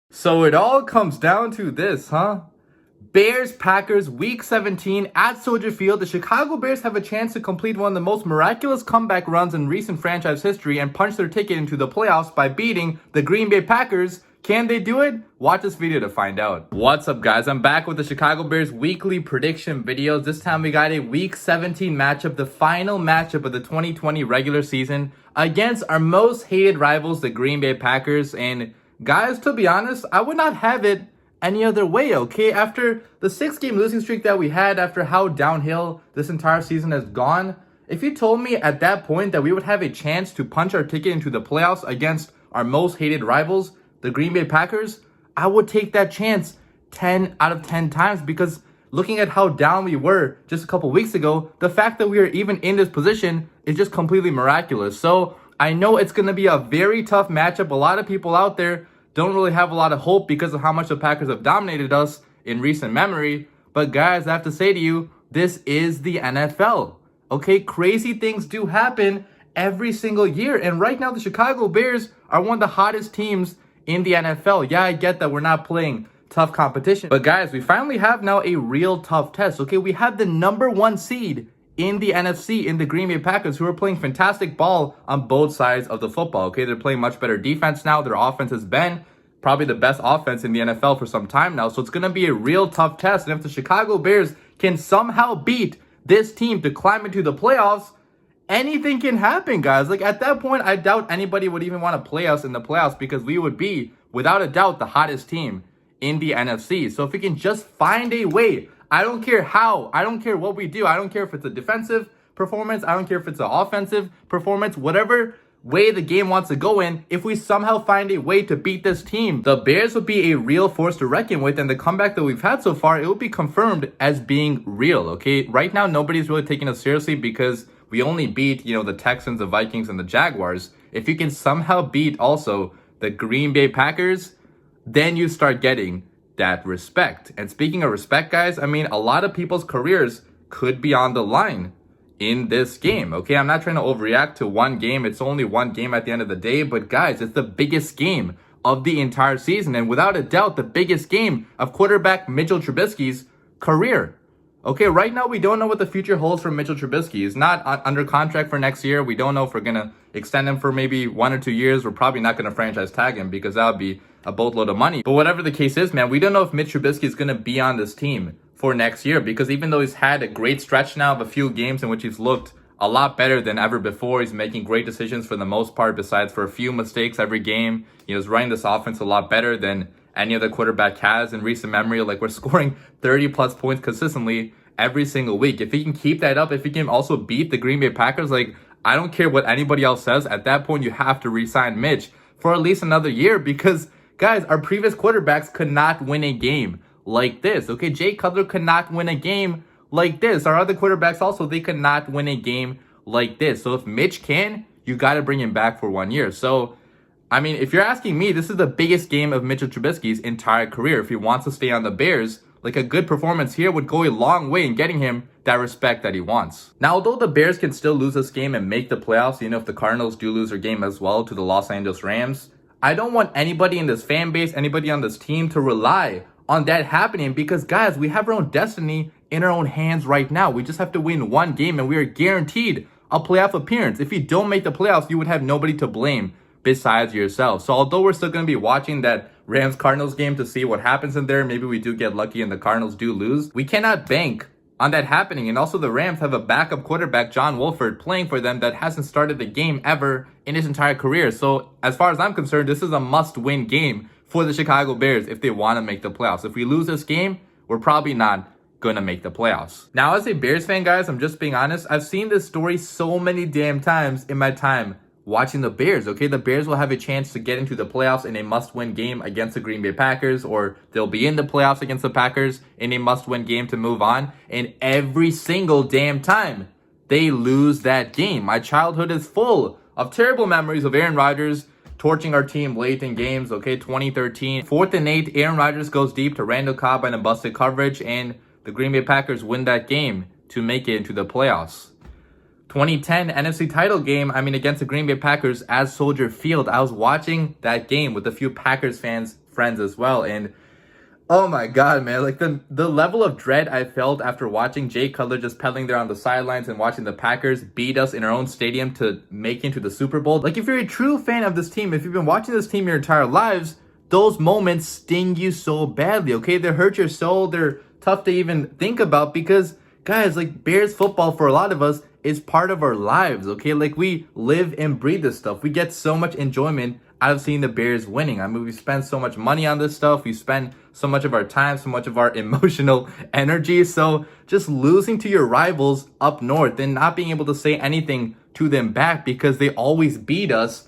So it all comes down to this, huh? Bears-Packers Week 17 at Soldier Field. The Chicago Bears have a chance to complete one of the most miraculous comeback runs in recent franchise history and punch their ticket into the playoffs by beating the Green Bay Packers. Can they do it? Watch this video to find out. What's up, guys? I'm back with the Chicago Bears weekly prediction videos. This time we got a Week 17 matchup, the final matchup of the 2020 regular season against our most hated rivals, the Green Bay Packers. And guys, to be honest, I would not have it any other way, okay? After the 6-game losing streak that we had, after how downhill this entire season has gone, if you told me at that point that we would have a chance to punch our ticket into the playoffs against our most hated rivals, the Green Bay Packers, I would take that chance 10 out of 10 times, because looking at how down we were just a couple weeks ago, the fact that we are even in this position is just completely miraculous. So I know it's going to be a very tough matchup. A lot of people out there don't really have a lot of hope because of how much the Packers have dominated us in recent memory. But guys, I have to say to you, this is the NFL. Okay, crazy things do happen every single year. And right now, the Chicago Bears are one of the hottest teams in the NFL. Yeah, I get that we're not playing tough competition. But guys, we finally have now a real tough test. Okay, we have the #1 seed in the NFC in the Green Bay Packers, who are playing fantastic ball on both sides of the football. Okay, they're playing much better defense now. Their offense has been probably the best offense in the NFL for some time now. So it's going to be a real tough test. And if the Chicago Bears can somehow beat this team to climb into the playoffs, anything can happen, guys. Like, at that point, I doubt anybody would even want to play us in the playoffs, because we would be, without a doubt, the hottest team in the NFC. So if we can just find a way, I don't care how, I don't care what we do, I don't care if it's a defensive performance, I don't care if it's an offensive performance, whatever way the game wants to go in, if we somehow find a way to beat this team, the Bears would be a real force to reckon with. And the comeback that we've had so far, it will be confirmed as being real. Okay, right now nobody's really taking us seriously because we only beat, the Texans, the Vikings, and the Jaguars. If you can somehow beat also the Green Bay Packers, then you start getting that respect. And speaking of respect, guys, I mean, a lot of people's careers could be on the line in this game. Okay, I'm not trying to overreact to one game. It's only one game at the end of the day. But guys, it's the biggest game of the entire season. And without a doubt, the biggest game of quarterback Mitchell Trubisky's career. Okay, right now we don't know what the future holds for Mitchell Trubisky. He's not under contract for next year. We don't know if we're going to extend him for maybe 1 or 2 years. We're probably not going to franchise tag him, because that would be a boatload of money. But whatever the case is, man, we don't know if Mitch Trubisky is going to be on this team for next year, because even though he's had a great stretch now of a few games in which he's looked a lot better than ever before, he's making great decisions for the most part, besides for a few mistakes every game. He's running this offense a lot better than any other quarterback has in recent memory. Like, we're scoring 30 plus points consistently every single week. If he can keep that up, if he can also beat the Green Bay Packers, like, I don't care what anybody else says, at that point you have to re-sign Mitch for at least another year, because guys, our previous quarterbacks could not win a game like this. Okay, Jay Cutler could not win a game like this. Our other quarterbacks also, they could not win a game like this. So if Mitch can, you got to bring him back for 1 year. So, I mean, if you're asking me, this is the biggest game of Mitchell Trubisky's entire career. If he wants to stay on the Bears, like, a good performance here would go a long way in getting him that respect that he wants. Now, although the Bears can still lose this game and make the playoffs, if the Cardinals do lose their game as well to the Los Angeles Rams, I don't want anybody in this fan base, anybody on this team to rely on that happening, because guys, we have our own destiny in our own hands right now. We just have to win one game and we are guaranteed a playoff appearance. If you don't make the playoffs, you would have nobody to blame besides yourself. So although we're still going to be watching that Rams-Cardinals game to see what happens in there, maybe we do get lucky and the Cardinals do lose, we cannot bank on that happening. And also the Rams have a backup quarterback, John Wolford, playing for them that hasn't started the game ever in his entire career. So as far as I'm concerned, this is a must-win game for the Chicago Bears if they want to make the playoffs. If we lose this game, we're probably not going to make the playoffs. Now, as a Bears fan, guys, I'm just being honest, I've seen this story so many damn times in my time watching the Bears. Okay, the Bears will have a chance to get into the playoffs in a must-win game against the Green Bay Packers, or they'll be in the playoffs against the Packers in a must-win game to move on. And every single damn time, they lose that game. My childhood is full of terrible memories of Aaron Rodgers torching our team late in games. Okay, 2013, 4th and 8, Aaron Rodgers goes deep to Randall Cobb on a busted coverage, and the Green Bay Packers win that game to make it into the playoffs. 2010 NFC title game, against the Green Bay Packers at Soldier Field. I was watching that game with a few Packers friends as well, and oh my god, man, like the level of dread I felt after watching Jay Cutler just pedaling there on the sidelines and watching the Packers beat us in our own stadium to make it into the Super Bowl. Like, if you're a true fan of this team, if you've been watching this team your entire lives, those moments sting you so badly, okay? They hurt your soul. They're tough to even think about because, guys, like, Bears football for a lot of us is part of our lives, okay? Like, we live and breathe this stuff. We get so much enjoyment out of seeing the Bears winning. We spend so much money on this stuff. We spend so much of our time, so much of our emotional energy. So just losing to your rivals up north and not being able to say anything to them back because they always beat us,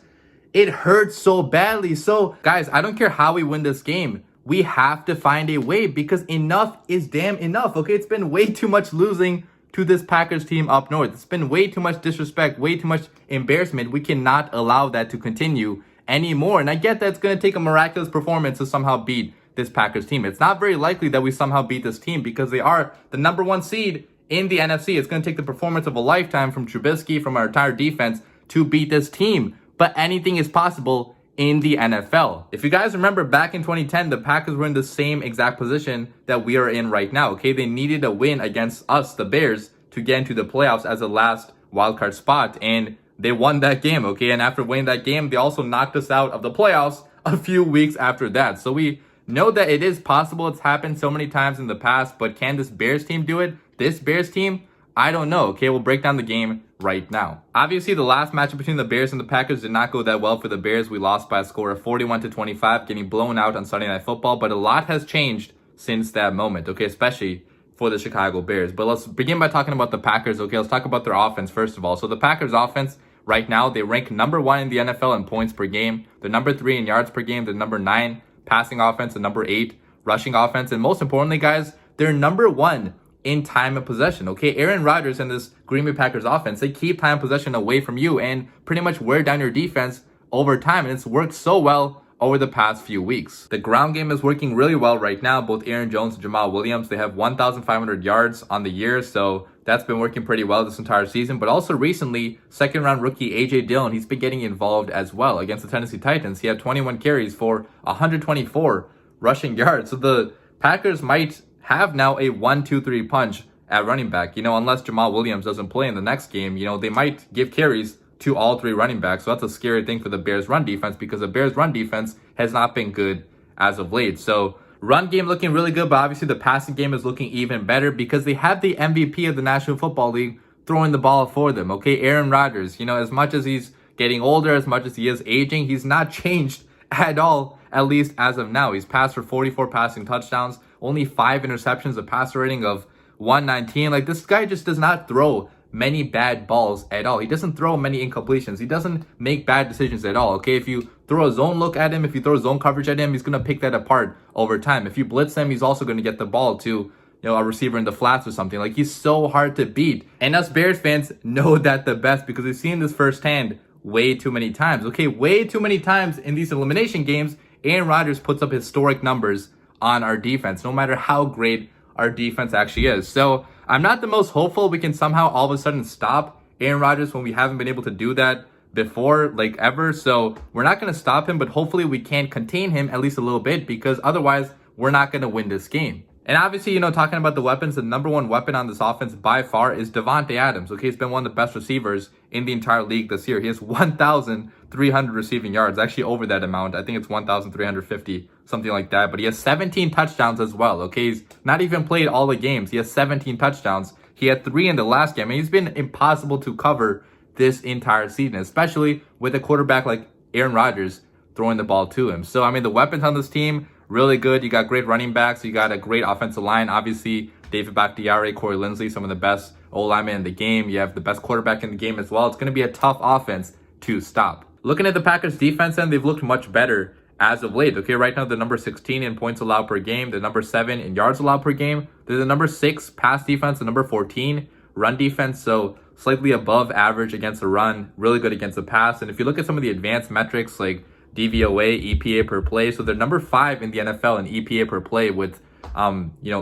it hurts so badly. So, guys, I don't care how we win this game. We have to find a way because enough is damn enough, okay? It's been way too much losing to this Packers team up north. It's been way too much disrespect, way too much embarrassment. We cannot allow that to continue anymore. And I get that it's going to take a miraculous performance to somehow beat this Packers team. It's not very likely that we somehow beat this team because they are the #1 seed in the NFC. It's going to take the performance of a lifetime from Trubisky, from our entire defense, to beat this team. But anything is possible in the NFL. If you guys remember back in 2010, the Packers were in the same exact position that we are in right now, okay? They needed a win against us, the Bears, to get into the playoffs as a last wildcard spot, and they won that game, okay? And after winning that game, they also knocked us out of the playoffs a few weeks after that. So we know that it is possible. It's happened so many times in the past, but can this Bears team do it? This Bears team? I don't know, okay? We'll break down the game right now. Obviously, the last matchup between the Bears and the Packers did not go that well for the Bears. We lost by a score of 41-25, getting blown out on Sunday Night Football, but a lot has changed since that moment, okay? Especially for the Chicago Bears. But let's begin by talking about the Packers, okay? Let's talk about their offense first of all. So the Packers offense, right now, they rank #1 in the NFL in points per game. They're #3 in yards per game. They're #9 passing offense and #8 rushing offense. And most importantly, guys, they're #1 in time of possession, okay? Aaron Rodgers and this Green Bay Packers offense, they keep time of possession away from you and pretty much wear down your defense over time. And it's worked so well over the past few weeks. The ground game is working really well right now. Both Aaron Jones and Jamal Williams, they have 1,500 yards on the year. So that's been working pretty well this entire season. But also recently, second-round rookie A.J. Dillon, he's been getting involved as well. Against the Tennessee Titans, he had 21 carries for 124 rushing yards. So the Packers might have now a 1-2-3 punch at running back. Unless Jamal Williams doesn't play in the next game, they might give carries to all three running backs. So that's a scary thing for the Bears run defense because the Bears run defense has not been good as of late. So run game looking really good, but obviously the passing game is looking even better because they have the MVP of the National Football League throwing the ball for them, okay? Aaron Rodgers, as much as he's getting older, as much as he is aging, he's not changed at all, at least as of now. He's passed for 44 passing touchdowns, only 5 interceptions, a passer rating of 119. Like, this guy just does not throw many bad balls at all. He doesn't throw many incompletions. He doesn't make bad decisions at all, okay? If you throw a zone look at him, if you throw zone coverage at him, he's going to pick that apart over time. If you blitz him, he's also going to get the ball to, a receiver in the flats or something. Like, he's so hard to beat. And us Bears fans know that the best because we've seen this firsthand way too many times, okay? Way too many times in these elimination games, Aaron Rodgers puts up historic numbers on our defense, no matter how great our defense actually is. So I'm not the most hopeful we can somehow all of a sudden stop Aaron Rodgers when we haven't been able to do that before, like, ever. So we're not going to stop him, but hopefully we can contain him at least a little bit because otherwise we're not going to win this game. And obviously, talking about the weapons, the #1 weapon on this offense by far is Davante Adams. Okay, he's been one of the best receivers in the entire league this year. He has 1,300 receiving yards, actually over that amount. I think it's 1,350, something like that. But he has 17 touchdowns as well. Okay, he's not even played all the games. He has 17 touchdowns. He had 3 in the last game. And he's been impossible to cover this entire season, especially with a quarterback like Aaron Rodgers throwing the ball to him. So, the weapons on this team, really good. You got great running backs. You got a great offensive line. Obviously, David Bakhtiari, Corey Linsley, some of the best O-linemen in the game. You have the best quarterback in the game as well. It's going to be a tough offense to stop. Looking at the Packers defense, and they've looked much better as of late. Okay, right now they're number 16 in points allowed per game. They're number 7 in yards allowed per game. They're the number 6 pass defense, the number 14 run defense. So slightly above average against the run, really good against the pass. And if you look at some of the advanced metrics like DVOA, EPA per play, so they're number 5 in the NFL in EPA per play with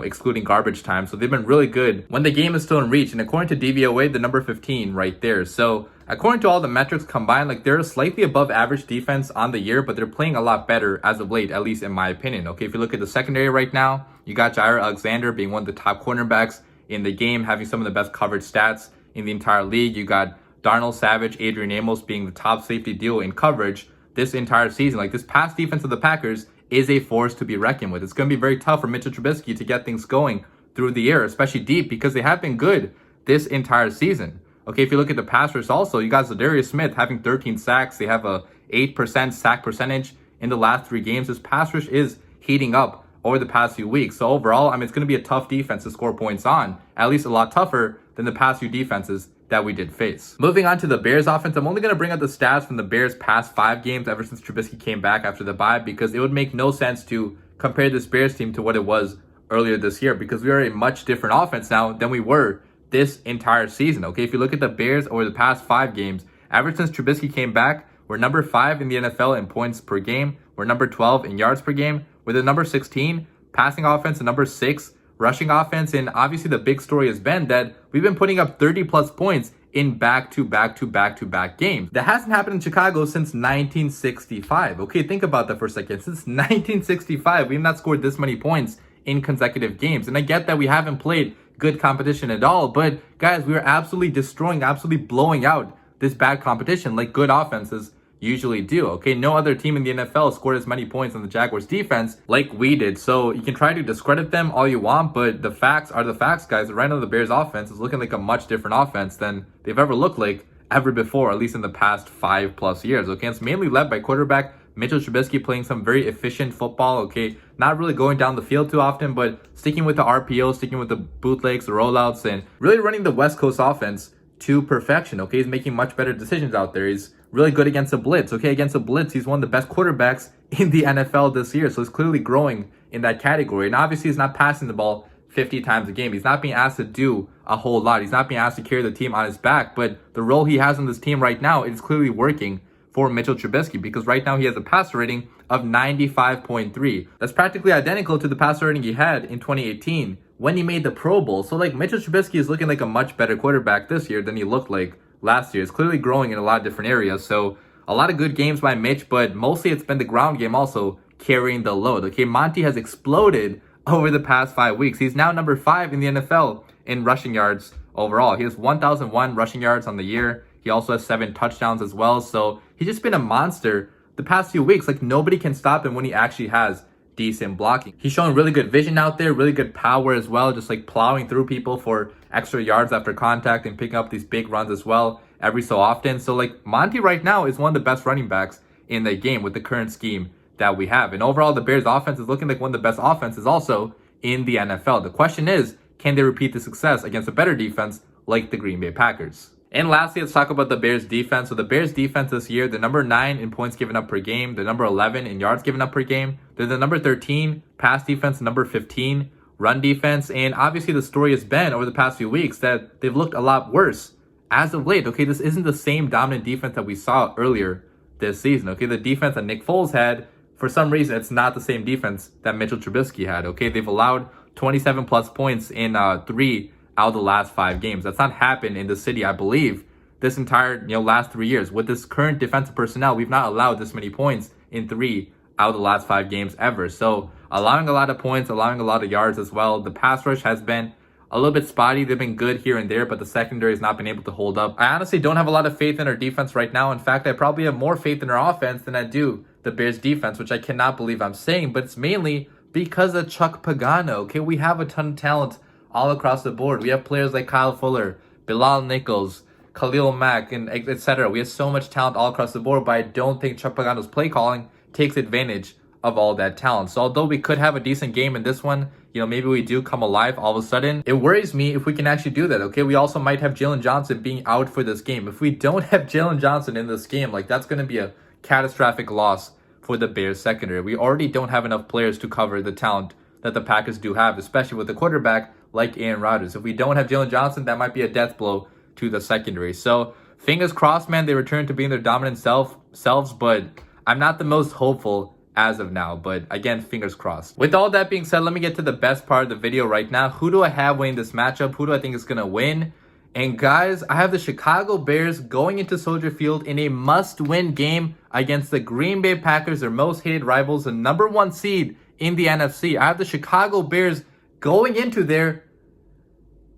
excluding garbage time. So they've been really good when the game is still in reach. And according to DVOA, the number 15 right there. So according to all the metrics combined, like they're slightly above average defense on the year, but they're playing a lot better as of late, at least in my opinion. Okay, if you look at the secondary right now, you got Jair Alexander being one of the top cornerbacks in the game, having some of the best coverage stats in the entire league. You got Darnell Savage, Adrian Amos being the top safety duo in coverage this entire season. Like this pass defense of the Packers is a force to be reckoned with. It's going to be very tough for Mitchell Trubisky to get things going through the air, especially deep, because they have been good this entire season. Okay, if you look at the pass rush also, you got Za'Darius Smith having 13 sacks. They have a 8% sack percentage in the last 3 games. This pass rush is heating up over the past few weeks. So overall, it's going to be a tough defense to score points on, at least a lot tougher than the past few defenses that we did face. Moving on to the Bears offense, I'm only going to bring up the stats from the Bears past 5 games ever since Trubisky came back after the bye, because it would make no sense to compare this Bears team to what it was earlier this year, because we are a much different offense now than we were this entire season. Okay, if you look at the Bears over the past 5 games, ever since Trubisky came back, we're number 5 in the NFL in points per game. We're number 12 in yards per game. We're the number 16 passing offense and number 6 rushing offense. And obviously the big story has been that we've been putting up 30 plus points in back-to-back games. That hasn't happened in Chicago since 1965. Okay, think about that for a second. Since 1965, we've not scored this many points in consecutive games. And I get that we haven't played good competition at all, but guys, we are absolutely destroying, absolutely blowing out this bad competition like good offenses usually do. Okay, no other team in the NFL scored as many points on the Jaguars defense like we did. So you can try to discredit them all you want, but the facts are the facts, guys. Right now the Bears offense is looking like a much different offense than they've ever looked like ever before, at least in the past 5+ years. Okay, it's mainly led by quarterback Mitchell Trubisky playing some very efficient football. Okay, not really going down the field too often, but sticking with the RPO, sticking with the bootlegs, the rollouts, and really running the West Coast offense to perfection. Okay, he's making much better decisions out there. He's really good against the blitz. Okay, against the blitz, he's one of the best quarterbacks in the NFL this year. So he's clearly growing in that category. And obviously, he's not passing the ball 50 times a game. He's not being asked to do a whole lot. He's not being asked to carry the team on his back. But the role he has on this team right now is clearly working for Mitchell Trubisky, because right now he has a passer rating of 95.3. That's practically identical to the passer rating he had in 2018 when he made the Pro Bowl. So like Mitchell Trubisky is looking like a much better quarterback this year than he looked like last year. It's clearly growing in a lot of different areas. So a lot of good games by Mitch, but mostly it's been the ground game also carrying the load. Okay, Monty has exploded over the past 5 weeks. He's now number 5 in the NFL in rushing yards overall. He has 1,001 rushing yards on the year. He also has 7 touchdowns as well. So he's just been a monster the past few weeks. Like nobody can stop him when he actually has decent blocking. He's showing really good vision out there, really good power as well, just like plowing through people for extra yards after contact and picking up these big runs as well every so often. So like Monty right now is one of the best running backs in the game with the current scheme that we have. And overall, the Bears offense is looking like one of the best offenses also in the NFL. The question is, can they repeat the success against a better defense like the Green Bay Packers? And lastly, let's talk about the Bears defense. So the Bears defense this year, they're number 9 in points given up per game. They're number 11 in yards given up per game. They're the number 13 pass defense, number 15 run defense. And obviously the story has been over the past few weeks that they've looked a lot worse as of late. Okay, this isn't the same dominant defense that we saw earlier this season. Okay, the defense that Nick Foles had, for some reason, it's not the same defense that Mitchell Trubisky had. Okay, they've allowed 27 plus points in 3 out of the last 5 games. That's not happened in the city, I believe, this entire last 3 years. With this current defensive personnel, we've not allowed this many points in 3 out of the last 5 games ever. So allowing a lot of points, allowing a lot of yards as well. The pass rush has been a little bit spotty. They've been good here and there, but the secondary has not been able to hold up. I honestly don't have a lot of faith in our defense right now. In fact, I probably have more faith in our offense than I do the Bears defense, which I cannot believe I'm saying, but it's mainly because of Chuck Pagano. Okay, we have a ton of talent all across the board. We have players like Kyle Fuller, Bilal Nichols, Khalil Mack, and etc. We have so much talent all across the board, but I don't think Chuck Pagano's play calling takes advantage of all that talent. So although we could have a decent game in this one, maybe we do come alive all of a sudden, it worries me if we can actually do that. Okay, we also might have Jalen Johnson being out for this game. If we don't have Jalen Johnson in this game, like that's going to be a catastrophic loss for the Bears secondary. We already don't have enough players to cover the talent that the Packers do have, especially with a quarterback like Aaron Rodgers. If we don't have Jalen Johnson, that might be a death blow to the secondary. So fingers crossed, man, they return to being their dominant selves, but I'm not the most hopeful as of now. But again, fingers crossed. With all that being said, let me get to the best part of the video right now. Who do I have winning this matchup? Who do I think is going to win? And guys, I have the Chicago Bears going into Soldier Field in a must-win game against the Green Bay Packers, their most hated rivals, the #1 seed in the NFC. I have the Chicago Bears going into there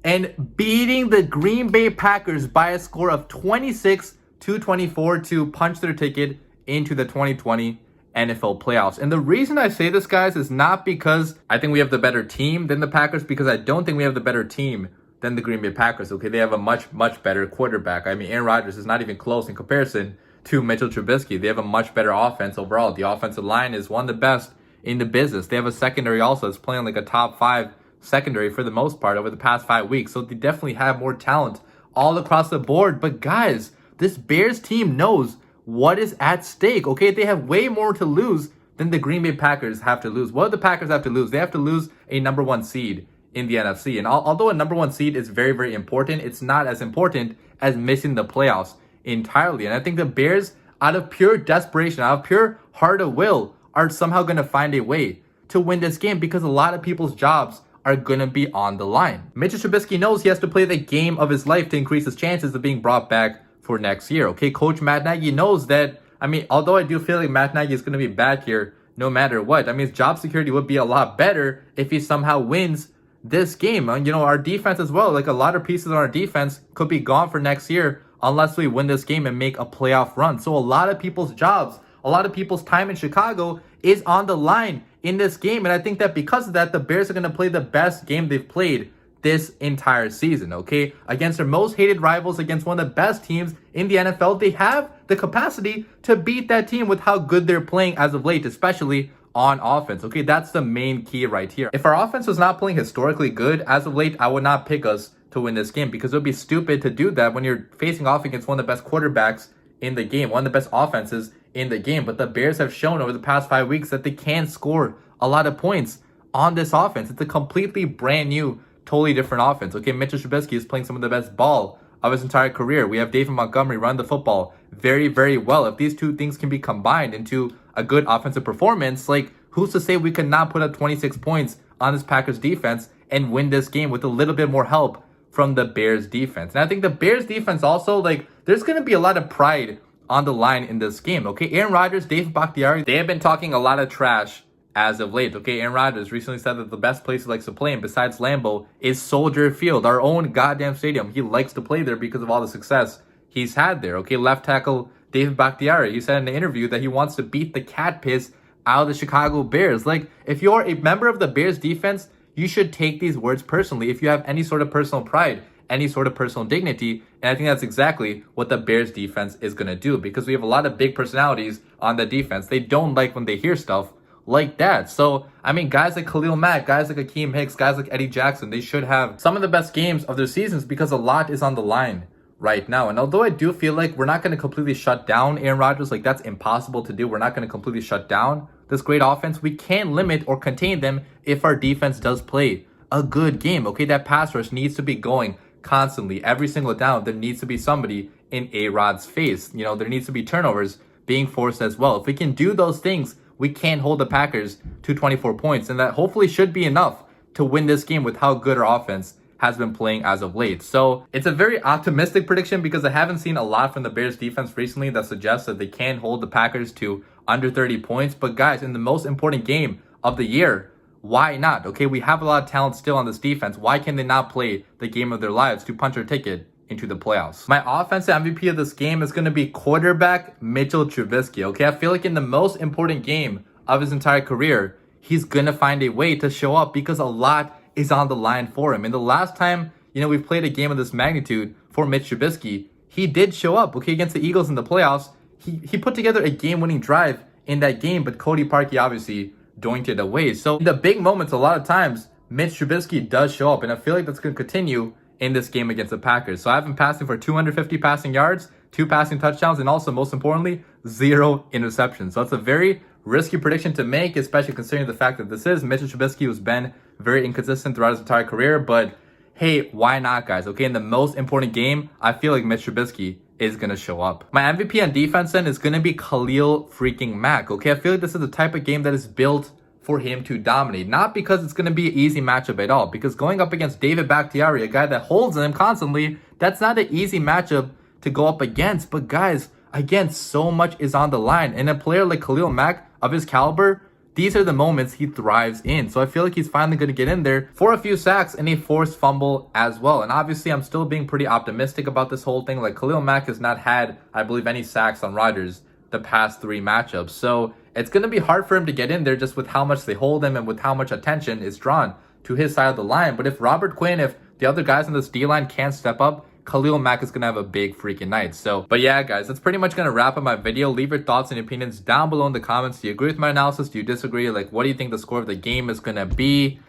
and beating the Green Bay Packers by a score of 26-24 to punch their ticket into the 2020 NFL playoffs. And the reason I say this, guys, is not because I think we have the better team than the Packers, because I don't think we have the better team than the Green Bay Packers. Okay, they have a much better quarterback. I mean, Aaron Rodgers is not even close in comparison to Mitchell Trubisky. They have a much better offense overall. The offensive line is one of the best in the business. They have a secondary also that's playing like a top 5 secondary for the most part over the past 5 weeks. So they definitely have more talent all across the board. But guys, this Bears team knows what is at stake. Okay, they have way more to lose than the Green Bay Packers have to lose. What do the Packers have to lose? They have to lose a #1 seed in the NFC. And although a #1 seed is very, very important, it's not as important as missing the playoffs entirely. And I think the Bears, out of pure desperation, out of pure heart of will, are somehow going to find a way to win this game, because a lot of people's jobs are going to be on the line. Mitchell Trubisky knows he has to play the game of his life to increase his chances of being brought back for next year. Okay, Coach Matt Nagy knows that. I mean, although I do feel like Matt Nagy is going to be back here no matter what, I mean, his job security would be a lot better if he somehow wins this game. You know, our defense as well, like a lot of pieces on our defense could be gone for next year unless we win this game and make a playoff run. So a lot of people's jobs, a lot of people's time in Chicago is on the line in this game. And I think that because of that, the Bears are going to play the best game they've played this entire season, okay? Against their most hated rivals, against one of the best teams in the NFL, they have the capacity to beat that team with how good they're playing as of late, especially on offense. Okay, that's the main key right here. If our offense was not playing historically good as of late, I would not pick us to win this game, because it would be stupid to do that when you're facing off against one of the best quarterbacks in the game, one of the best offenses in the game. But the Bears have shown over the past 5 weeks that they can score a lot of points on this offense. It's a completely brand new, totally different offense. Okay, Mitchell Trubisky is playing some of the best ball of his entire career. We have David Montgomery run the football very, very well. If these two things can be combined into a good offensive performance, like, who's to say we could not put up 26 points on this Packers defense and win this game with a little bit more help from the Bears defense? And I think the Bears defense also, like, there's going to be a lot of pride on the line in this game. Okay, Aaron Rodgers, David Bakhtiari, they have been talking a lot of trash as of late. Okay, Aaron Rodgers recently said that the best place he likes to play in besides Lambeau is Soldier Field, our own goddamn stadium. He likes to play there because of all the success he's had there. Okay, left tackle David Bakhtiari, he said in an interview that he wants to beat the cat piss out of the Chicago Bears. Like, if you're a member of the Bears defense, you should take these words personally if you have any sort of personal pride, any sort of personal dignity. And I think that's exactly what the Bears defense is going to do, because we have a lot of big personalities on the defense. They don't like when they hear stuff like that. So, I mean, guys like Khalil Mack, guys like Akeem Hicks, guys like Eddie Jackson, they should have some of the best games of their seasons, because a lot is on the line right now. And although I do feel like we're not going to completely shut down Aaron Rodgers, like, that's impossible to do. We're not going to completely shut down this great offense. We can limit or contain them if our defense does play a good game. Okay, that pass rush needs to be going constantly. Every single down, there needs to be somebody in A-Rod's face. You know, there needs to be turnovers being forced as well. If we can do those things, we can hold the Packers to 24 points. And that hopefully should be enough to win this game with how good our offense has been playing as of late. So it's a very optimistic prediction, because I haven't seen a lot from the Bears defense recently that suggests that they can hold the Packers to under 30 points. But guys, in the most important game of the year, why not? Okay, we have a lot of talent still on this defense. Why can they not play the game of their lives to punch their ticket into the playoffs? My offensive MVP of this game is going to be quarterback Mitchell Trubisky. Okay, I feel like in the most important game of his entire career, he's going to find a way to show up, because a lot is on the line for him. And the last time, you know, we've played a game of this magnitude for Mitch Trubisky, he did show up, okay, against the Eagles in the playoffs. He put together a game-winning drive in that game, but Cody Parkey obviously doinked it away. So in the big moments, a lot of times, Mitch Trubisky does show up, and I feel like that's going to continue in this game against the Packers. So I have him passing for 250 passing yards, 2 passing touchdowns, and also, most importantly, 0 interceptions. So that's a very risky prediction to make, especially considering the fact that this is Mitchell Trubisky, who's been very inconsistent throughout his entire career. But hey, why not, guys? Okay, in the most important game, I feel like Mitch Trubisky is going to show up. My MVP on defense then is going to be Khalil freaking Mack, okay? I feel like this is the type of game that is built for him to dominate. Not because it's going to be an easy matchup at all, because going up against David Bakhtiari, a guy that holds him constantly, that's not an easy matchup to go up against. But guys, again, so much is on the line. And a player like Khalil Mack of his caliber, these are the moments he thrives in. So I feel like he's finally going to get in there for a few sacks and a forced fumble as well. And obviously, I'm still being pretty optimistic about this whole thing. Like, Khalil Mack has not had, I believe, any sacks on Rodgers the past 3 matchups. So it's going to be hard for him to get in there just with how much they hold him and with how much attention is drawn to his side of the line. But if Robert Quinn, if the other guys in this D-line can't step up, Khalil Mack is going to have a big freaking night. So, but yeah, guys, that's pretty much going to wrap up my video. Leave your thoughts and opinions down below in the comments. Do you agree with my analysis? Do you disagree? Like, what do you think the score of the game is going to be?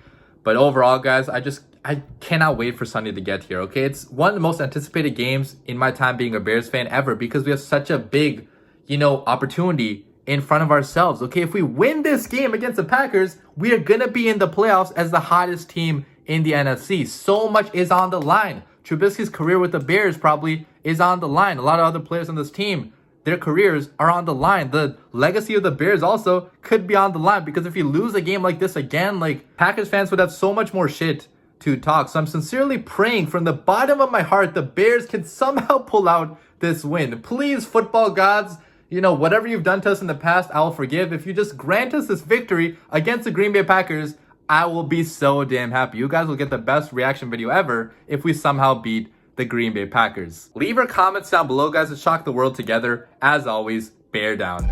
But overall, guys, I cannot wait for Sunday to get here, okay? It's one of the most anticipated games in my time being a Bears fan ever because we have such a big, opportunity in front of ourselves, okay? If we win this game against the Packers, we are going to be in the playoffs as the hottest team in the NFC. So much is on the line. Trubisky's career with the Bears probably is on the line. A lot of other players on this team, their careers are on the line. The legacy of the Bears also could be on the line because if you lose a game like this again, like, Packers fans would have so much more shit to talk. So I'm sincerely praying from the bottom of my heart the Bears can somehow pull out this win. Please, football gods, whatever you've done to us in the past, I will forgive. If you just grant us this victory against the Green Bay Packers, I will be so damn happy. You guys will get the best reaction video ever if we somehow beat the Green Bay Packers. Leave your comments down below, guys, to shock the world together. As always, bear down.